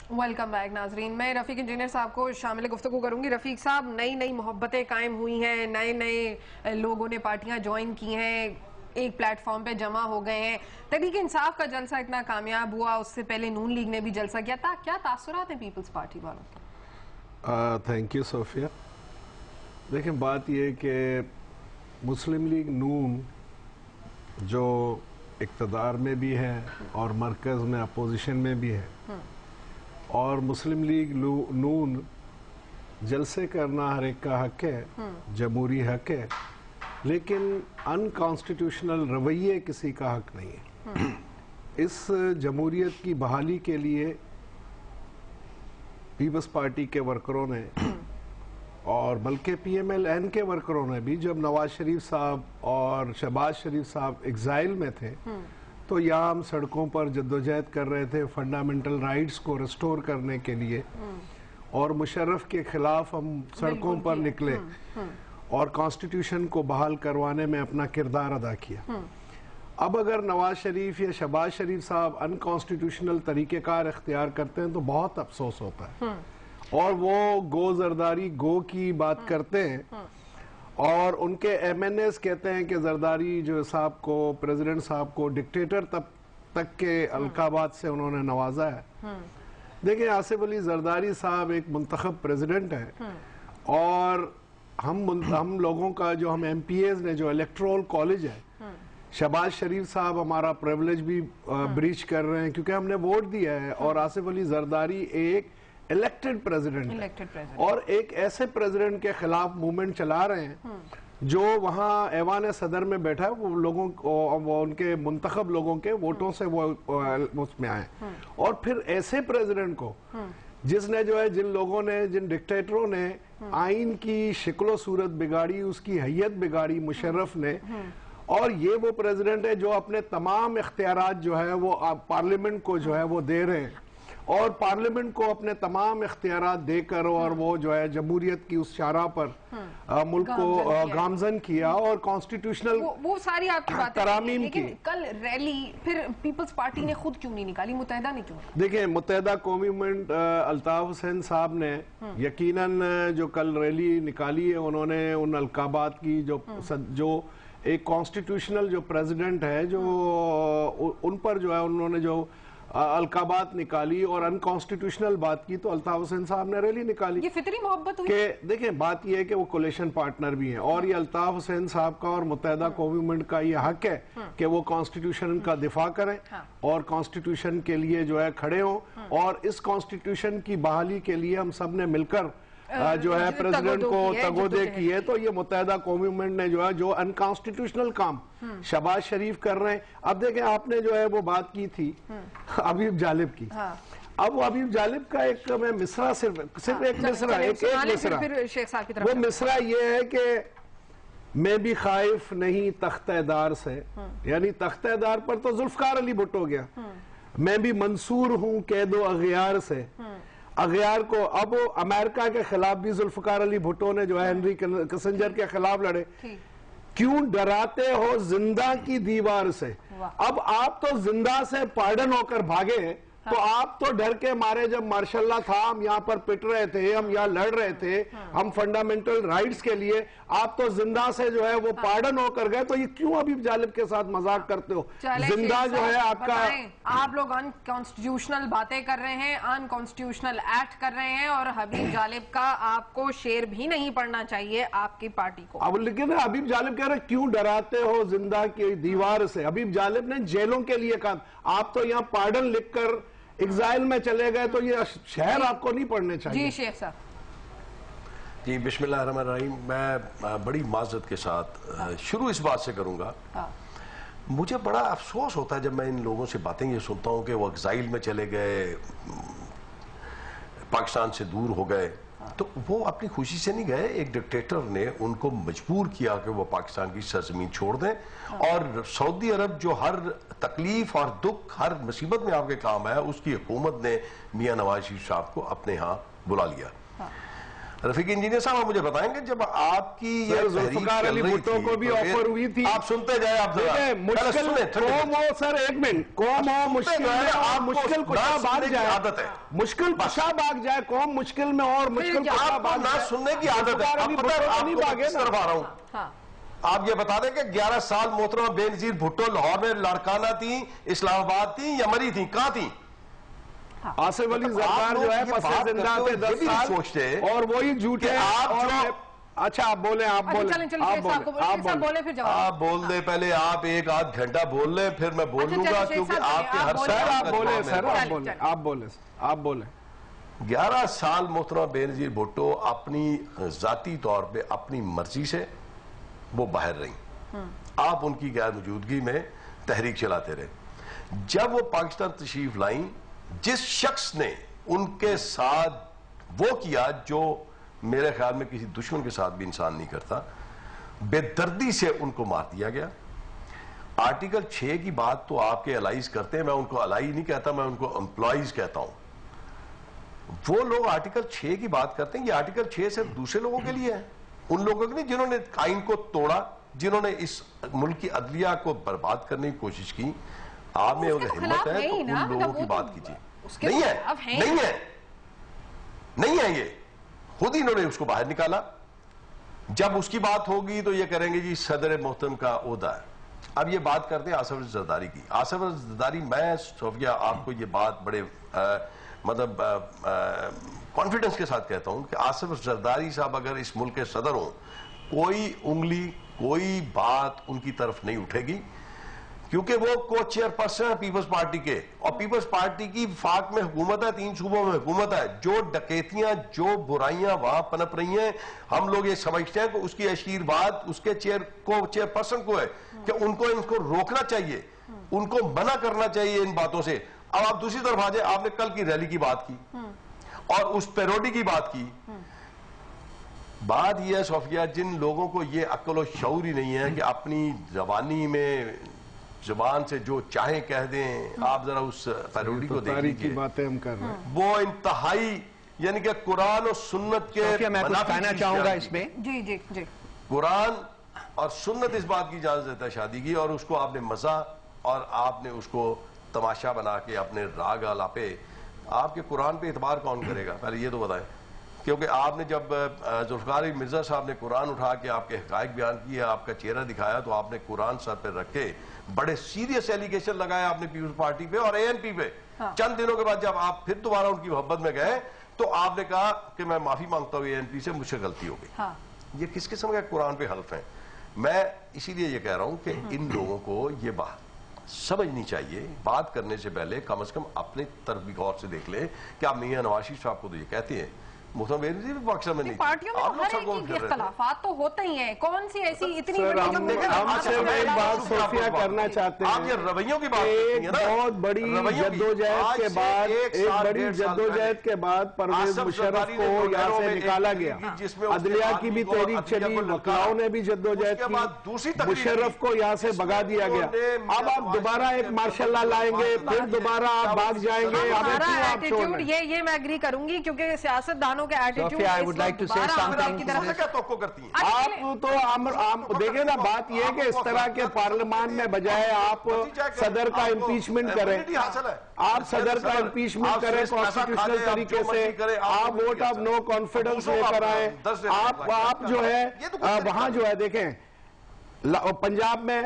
Welcome back नाजरीन। मैं Rafiq engineer साहब को शामिल गुफ्तगू करूंगी। रफीक साहब, नई नई मोहब्बतें कायम हुई हैं, नए नए लोगों ने पार्टियां ज्वाइन की हैं, एक प्लेटफॉर्म पे जमा हो गए हैं। तहरीक इंसाफ का जलसा इतना कामयाब हुआ, उससे पहले नून लीग ने भी जलसा किया था। क्या तासुरात हैं पीपल्स पार्टी वालों के? Thank you Sophia. देखें, बात यह कि मुस्लिम लीग नून जो इक़्तिदार में भी है और मरकज़ में अपोजिशन में भी है, और मुस्लिम लीग नून जलसे करना हर एक का हक है, जमहूरी हक है, लेकिन अनकॉन्स्टिट्यूशनल रवैये किसी का हक नहीं है। इस जमहूरियत की बहाली के लिए पीपल्स पार्टी के वर्करों ने और बल्कि PMLN के वर्करों ने भी, जब नवाज शरीफ साहब और शहबाज शरीफ साहब एग्जाइल में थे, तो यहाँ हम सड़कों पर जद्दोजहद कर रहे थे फंडामेंटल राइट्स को रिस्टोर करने के लिए, और मुशर्रफ के खिलाफ हम सड़कों पर निकले और कॉन्स्टिट्यूशन को बहाल करवाने में अपना किरदार अदा किया। अब अगर नवाज शरीफ या शहबाज शरीफ साहब अनकॉन्स्टिट्यूशनल तरीक़ेकार इख्तियार करते हैं तो बहुत अफसोस होता है, और वो गो जरदारी गो की बात करते हैं, और उनके MNAs कहते हैं कि जरदारी जो साहब को, प्रेसिडेंट साहब को डिक्टेटर तक के अलकाबात से उन्होंने नवाजा है। देखिए, आसिफ अली जरदारी साहब एक मुंतखब प्रेसिडेंट है, और हम लोगों का जो हम MPAs ने जो इलेक्टोरल कॉलेज है, शहबाज शरीफ साहब हमारा प्रिविलेज भी ब्रीच कर रहे हैं क्योंकि हमने वोट दिया है, और आसिफ अली जरदारी एक इलेक्टेड प्रेसिडेंट है, और एक ऐसे प्रेसिडेंट के खिलाफ मूवमेंट चला रहे हैं जो वहां ऐवान सदर में बैठा है, वो लोगों वो उनके मुंतखब लोगों के वोटों से वो उसमें आए, और फिर ऐसे प्रेसिडेंट को जिसने जो है, जिन लोगों ने, जिन डिक्टेटरों ने आइन की शिक्लो सूरत बिगाड़ी, उसकी हैयत बिगाड़ी मुशर्रफ ने, और ये वो प्रेसिडेंट है जो अपने तमाम इख्तियारात जो है वो पार्लियामेंट को जो है वो दे रहे हैं, और पार्लियामेंट को अपने तमाम इख्तियारात देकर, और वो जो है जमहूरियत की उस शारा पर मुल्क को गामजन किया, और कॉन्स्टिट्यूशनल वो सारी आपकी बातें तरामीम की। कल रैली फिर पीपल्स पार्टी ने खुद क्यों नहीं निकाली, मुत्तहिदा ने क्यों? देखिए, मुत्तहिदा कौमी मूवमेंट अल्ताफ हुसैन साहब ने यकीनन जो कल रैली निकाली है, उन्होंने उन अलकाबात की जो एक कॉन्स्टिट्यूशनल जो प्रेसिडेंट है, जो उन पर जो है उन्होंने जो अलकाबात निकाली और अनकॉन्स्टिट्यूशनल बात की, तो अल्ताफ हुसैन साहब ने रैली निकाली। ये फितरी मोहब्बत हुई कि देखें, बात ये है कि वो कोलेशन पार्टनर भी हैं, और ये अल्ताफ हुसैन साहब का और मुत्तहिदा कौमी मूवमेंट का ये हक है कि वो कॉन्स्टिट्यूशन का दिफा करें और कॉन्स्टिट्यूशन के लिए जो है खड़े हों, और इस कॉन्स्टिट्यूशन की बहाली के लिए हम सब ने मिलकर जो है प्रेसिडेंट को तगोदे की है। तो ये मुत्तहिदा कौमी मूवमेंट ने जो है, जो अनकॉन्स्टिट्यूशनल काम शहबाज शरीफ कर रहे हैं। अब देखें, आपने जो है वो बात की थी हबीब जालिब की। अब वो हबीब जालिब का एक मैं मिसरा सिर्फ एक मिसरा, एक मिसरा, वो मिसरा ये है कि मैं भी खाइफ नहीं तख्तेदार से, यानी तख्तेदार पर तो जुल्फकार अली भुट्टो गया, मैं भी मंसूर हूं कैदो अगियार से। अगियार को अब अमेरिका के खिलाफ भी जुल्फकार अली भुट्टो ने जो है हेनरी किसिंजर के खिलाफ लड़े। क्यों डराते हो जिंदा की दीवार से? अब आप तो जिंदा से पार्डन होकर भागे, तो आप तो डर के मारे, जब मार्शल्ला था हम यहाँ पर पिट रहे थे, हम यहाँ लड़ रहे थे, हम फंडामेंटल राइट्स के लिए, आप तो जिंदा से जो है वो पार्डन होकर गए, तो ये क्यों हबीब जालिब के साथ मजाक करते हो? जिंदा जो है आपका, आप लोग अनकॉन्स्टिट्यूशनल बातें कर रहे हैं, अनकॉन्स्टिट्यूशनल एक्ट कर रहे हैं, और हबीब जालिब का आपको शेर भी नहीं पढ़ना चाहिए आपकी पार्टी को। अब लेकिन हबीब जालिब कह रहे क्यों डराते हो जिंदा की दीवार से? हबीब जालिब ने जेलों के लिए कहा, आप तो यहाँ पार्डन लिखकर एग्जाइल में चले गए, तो ये शहर आपको नहीं पढ़ने चाहिए। जी शेख साहब। जी, बिस्मिल्लाहिर्रहमानिर्रहीम। मैं बड़ी माजरत के साथ शुरू इस बात से करूंगा, मुझे बड़ा अफसोस होता है जब मैं इन लोगों से बातें ये सुनता हूं कि वो एग्जाइल में चले गए, पाकिस्तान से दूर हो गए, तो वो अपनी खुशी से नहीं गए, एक डिक्टेटर ने उनको मजबूर किया कि वो पाकिस्तान की सरजमीन छोड़ दें, और सऊदी अरब जो हर तकलीफ और दुख, हर मुसीबत में आपके काम है, उसकी हुकूमत ने मियां नवाज शरीफ साहब को अपने यहाँ बुला लिया। रफीक इंजीनियर साहब, आप मुझे बताएंगे जब आपकी ये जुल्फिकार अली भुट्टो को भी ऑफर हुई थी, आप सुनते जाए, आप मुश्किल कौम हो सर, एक मिनट, कौम हो मुश्किल में और मुश्किल कुशा भाग जाए, आदत है मुश्किल कुशा भाग जाए, कौम मुश्किल में और मुश्किल कुशा भाग ना सुनने की आदत है। आप ये बता दें कि 11 साल मोहतरमा बेनजीर भुट्टो लाहौर में लड़काना थी, इस्लामाबाद थी या मरी थी, कहां थी? आसिफ अली जरदार जो है पसे जिंदा थे 10 साल सोचते और वही झूठे आप और अच्छा आप बोले, आप बोले, आप बोल दे पहले, आप एक आध घंटा बोल ले, फिर मैं बोल लूंगा, क्योंकि आपके हर सर आप बोले, सर आप बोले, आप बोले, आप बोले। 11 साल मोहतरमा बेनजीर भुट्टो अपनी जाती तौर पे अपनी मर्जी से वो बाहर रही, आप उनकी गैर मौजूदगी में तहरीक चलाते रहे। जब वो पाकिस्तान तशरीफ लाई, जिस शख्स ने उनके साथ वो किया जो मेरे ख्याल में किसी दुश्मन के साथ भी इंसान नहीं करता, बेदर्दी से उनको मार दिया गया। आर्टिकल 6 की बात तो आपके अलाइज करते हैं, मैं उनको अलाई नहीं कहता, मैं उनको एम्प्लॉइज कहता हूं। वो लोग आर्टिकल 6 की बात करते हैं, ये आर्टिकल 6 सिर्फ दूसरे लोगों के लिए है, उन लोगों के लिए जिन्होंने आइन को तोड़ा, जिन्होंने इस मुल्क की अदलिया को बर्बाद करने की कोशिश की। आप में अगर हिम्मत है तो उन लोगों की बात कीजिए। नहीं है, नहीं है, नहीं है, ये खुद ही इन्होंने उसको बाहर निकाला। जब उसकी बात होगी तो ये करेंगे जी सदर मोहतरम का ओहदा है। अब ये बात करते हैं आसिफ जरदारी की। आसिफ जरदारी, मैं सोफिया आपको ये बात बड़े मतलब कॉन्फिडेंस के साथ कहता हूं कि आसिफ जरदारी साहब अगर इस मुल्क के सदर हों, कोई उंगली, कोई बात उनकी तरफ नहीं उठेगी, क्योंकि वो को चेयरपर्सन है पीपल्स पार्टी के, और पीपल्स पार्टी की वफाक में हुकूमत है, 3 सूबों में हुकूमत है। जो डकैतियां, जो बुराइयां वहां पनप रही हैं, हम लोग ये समझते हैं कि उसकी आशीर्वाद उसके चेयरपर्सन को है कि उनको इनको रोकना चाहिए, उनको मना करना चाहिए इन बातों से। अब आप दूसरी तरफ आ जाए, आपने कल की रैली की बात की और उस पैरोडी की बात की। बात यह है सोफिया, जिन लोगों को ये अक्ल और शऊर ही नहीं है कि अपनी जबानी में जुबान से जो चाहे कह दें, आप जरा उस पैरोडी को देख लीजिए, बातें हम कर रहे हैं, वो इंतहाई, यानी कि कुरान और सुन्नत के, मैं कुछ कहना चाहूंगा इसमें। जी जी जी, कुरान और सुन्नत इस बात की इजाजत देता है शादी की, और उसको आपने मजा और आपने उसको तमाशा बना के अपने राग आलापे, आपके कुरान पे इतबार कौन करेगा, पहले ये तो बताएं। क्योंकि आपने जब जुल्फिकार अली मिर्जा साहब ने कुरान उठा के आपके हकायक बयान किए, आपका चेहरा दिखाया, तो आपने कुरान सर पे रख के बड़े सीरियस एलिगेशन लगाए आपने पीपल्स पार्टी पे और एएनपी पे। हाँ। चंद दिनों के बाद जब आप फिर दोबारा उनकी मोहब्बत में गए तो आपने कहा कि मैं माफी मांगता हूं एएनपी से, मुझसे गलती हो गई। हाँ। ये किस किस्म का कुरान पे हल्फ है? मैं इसीलिए ये कह रहा हूं कि इन लोगों को ये बात समझनी चाहिए, बात करने से पहले कम से कम अपने तरफ भी गौर से देख ले कि आप मियां नवाज शरीफ साहब को तो ये कहते हैं, पाकिस्तान में नहीं, पार्टियों में तो हर एक की इख्तलाफात तो होते ही हैं, कौन सी ऐसी इतनी बड़ी जो एक बात सोफिया करना चाहते हैं, आप ये रवैयों की बात एक बहुत बड़ी जद्दोजहद के बाद, एक बड़ी जद्दोजहद के बाद परवेज मुशर्रफ को यहाँ से निकाला गया, अदलिया की भी तहरीक चली, वकीलों ने भी जद्दोजहद की, मुशर्रफ को यहाँ से भगा दिया गया। अब आप दोबारा एक मार्शल लॉ लाएंगे, फिर दोबारा आप भाग जाएंगे। ये मैं एग्री करूंगी, क्योंकि सियासतदानों के attitude, I would like to say something. आप तो आप देखें ना, बात यह है कि इस तरह के पार्लियामान में बजाय आप सदर का इम्पीचमेंट करें, आप सदर का इम्पीचमेंट करें कॉन्स्टिट्यूशनल तरीके से, आप वोट ऑफ नो कॉन्फिडेंस लेकर आए, आप जो है वहां जो है देखें पंजाब में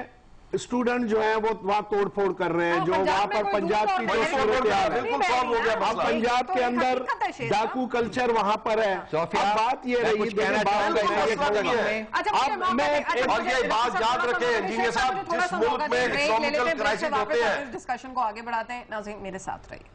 स्टूडेंट जो है वो वहां तोड़फोड़ कर रहे हैं, जो वहां पर पंजाब की जो सूरत हाल है, अब पंजाब के अंदर डाकू कल्चर वहां पर है। बात ये रही, और ये बात याद रखें इंजीनियर साहब, जिस मुल्क में इकोनॉमिकल क्राइसिस होते हैं। डिस्कशन को आगे बढ़ाते हैं, नाज़रीन मेरे साथ रहिए।